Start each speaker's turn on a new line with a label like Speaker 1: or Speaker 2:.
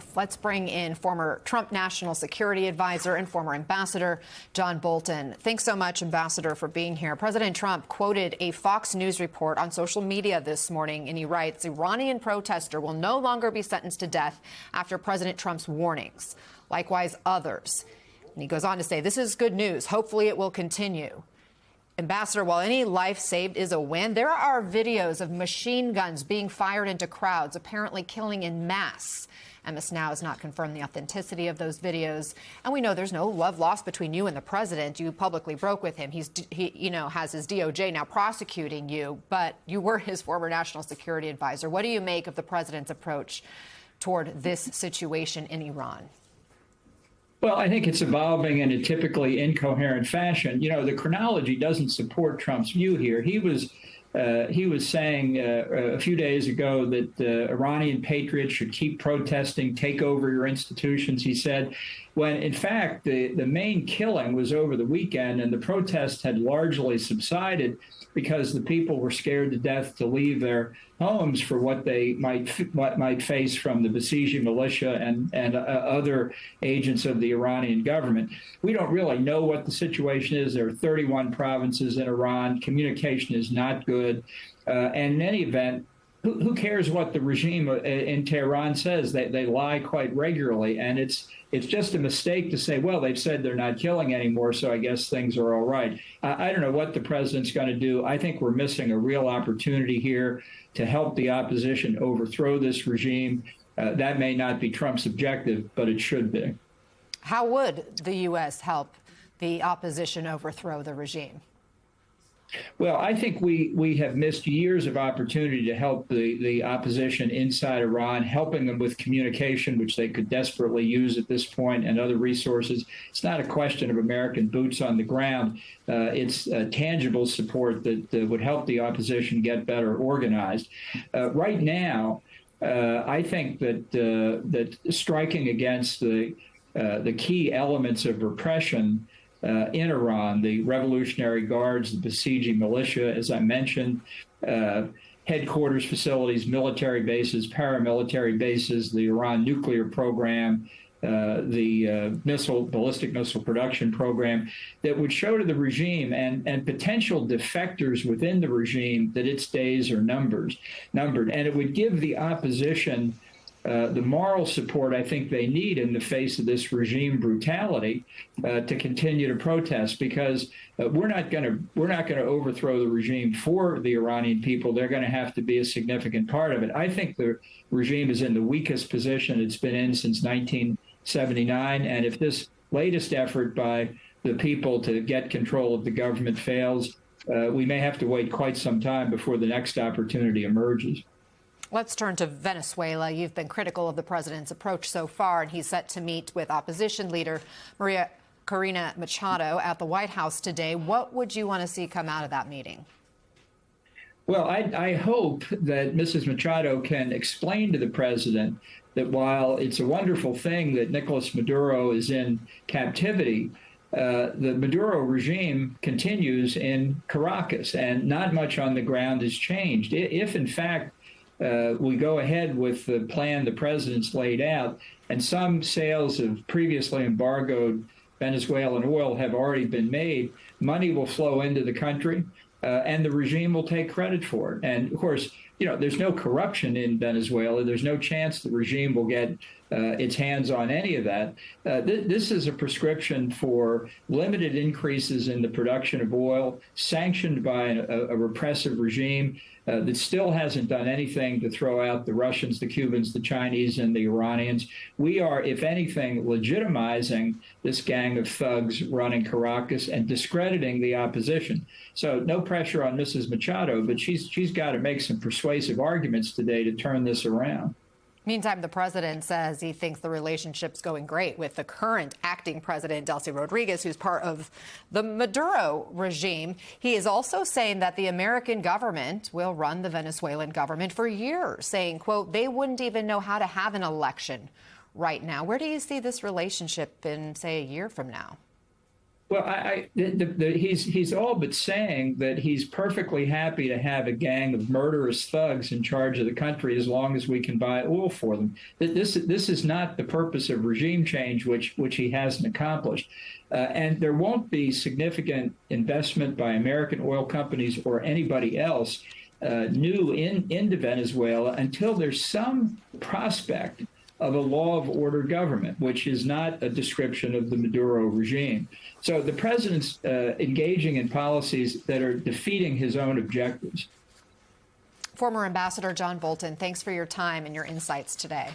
Speaker 1: both. Let's bring in former Trump National Security Advisor and former Ambassador John Bolton. Thanks so much, Ambassador, for being here. President Trump quoted a Fox News report on social media this morning, and he writes, Iranian protester will no longer be sentenced to death after President Trump's warnings. Likewise, others. And he goes on to say, this is good news. Hopefully it will continue. Ambassador, while any life saved is a win, there are videos of machine guns being fired into crowds, apparently killing in mass. MS Now has not confirmed the authenticity of those videos. And we know there's no love lost between you and the president. You publicly broke with him. He has his DOJ now prosecuting you, but you were his former national security advisor. What do you make of the president's approach toward this situation in Iran?
Speaker 2: Well, I think it's evolving in a typically incoherent fashion. You know, the chronology doesn't support Trump's view here. He was saying a few days ago that Iranian patriots should keep protesting, take over your institutions, he said, when in fact the main killing was over the weekend and the protests had largely subsided because the people were scared to death to leave their homes for what they might face from the besieging militia and other agents of the Iranian government. We don't really know what the situation is. There are 31 provinces in Iran. Communication is not good. And in any event, who cares what the regime in Tehran says? They lie quite regularly, and it's just a mistake to say, well, they've said they're not killing anymore, so I guess things are all right. I don't know what the president's going to do. I think we're missing a real opportunity here to help the opposition overthrow this regime. That may not be Trump's objective, but it should be.
Speaker 1: How would the U.S. help the opposition overthrow the regime?
Speaker 2: Well, I think we have missed years of opportunity to help the opposition inside Iran, helping them with communication, which they could desperately use at this point, and other resources. It's not a question of American boots on the ground. It's tangible support that would help the opposition get better organized. Right now, I think that striking against the key elements of repression in Iran, the Revolutionary Guards, the besieging militia, as I mentioned, headquarters facilities, military bases, paramilitary bases, the Iran nuclear program, the ballistic missile production program, that would show to the regime and potential defectors within the regime that its days are numbered. And it would give the opposition the moral support I think they need in the face of this regime brutality to continue to protest, because we're not going to overthrow the regime for the Iranian people. They're going to have to be a significant part of it. I think the regime is in the weakest position it's been in since 1979, and if this latest effort by the people to get control of the government fails, we may have to wait quite some time before the next opportunity emerges.
Speaker 1: Let's turn to Venezuela. You've been critical of the president's approach so far, and he's set to meet with opposition leader Maria Corina Machado at the White House today. What would you want to see come out of that meeting?
Speaker 2: Well, I hope that Mrs. Machado can explain to the president that while it's a wonderful thing that Nicolas Maduro is in captivity, the Maduro regime continues in Caracas, and not much on the ground has changed. If, in fact, we go ahead with the plan the president's laid out, and some sales of previously embargoed Venezuelan oil have already been made, money will flow into the country, and the regime will take credit for it. And of course, you know, there's no corruption in Venezuela. There's no chance the regime will get its hands on any of that. This is a prescription for limited increases in the production of oil, sanctioned by a repressive regime that still hasn't done anything to throw out the Russians, the Cubans, the Chinese, and the Iranians. We are, if anything, legitimizing this gang of thugs running Caracas and discrediting the opposition. So no pressure on Mrs. Machado, but she's got to make some persuasive arguments today to turn this around.
Speaker 1: Meantime, the president says he thinks the relationship's going great with the current acting president, Delcy Rodriguez, who's part of the Maduro regime. He is also saying that the American government will run the Venezuelan government for years, saying, quote, they wouldn't even know how to have an election right now. Where do you see this relationship in, say, a year from now?
Speaker 2: Well, he's all but saying that he's perfectly happy to have a gang of murderous thugs in charge of the country as long as we can buy oil for them. This is not the purpose of regime change, which he hasn't accomplished. And there won't be significant investment by American oil companies or anybody else new into Venezuela until there's some prospect of a law of order government, which is not a description of the Maduro regime. So the president's engaging in policies that are defeating his own objectives.
Speaker 1: Former Ambassador John Bolton, thanks for your time and your insights today.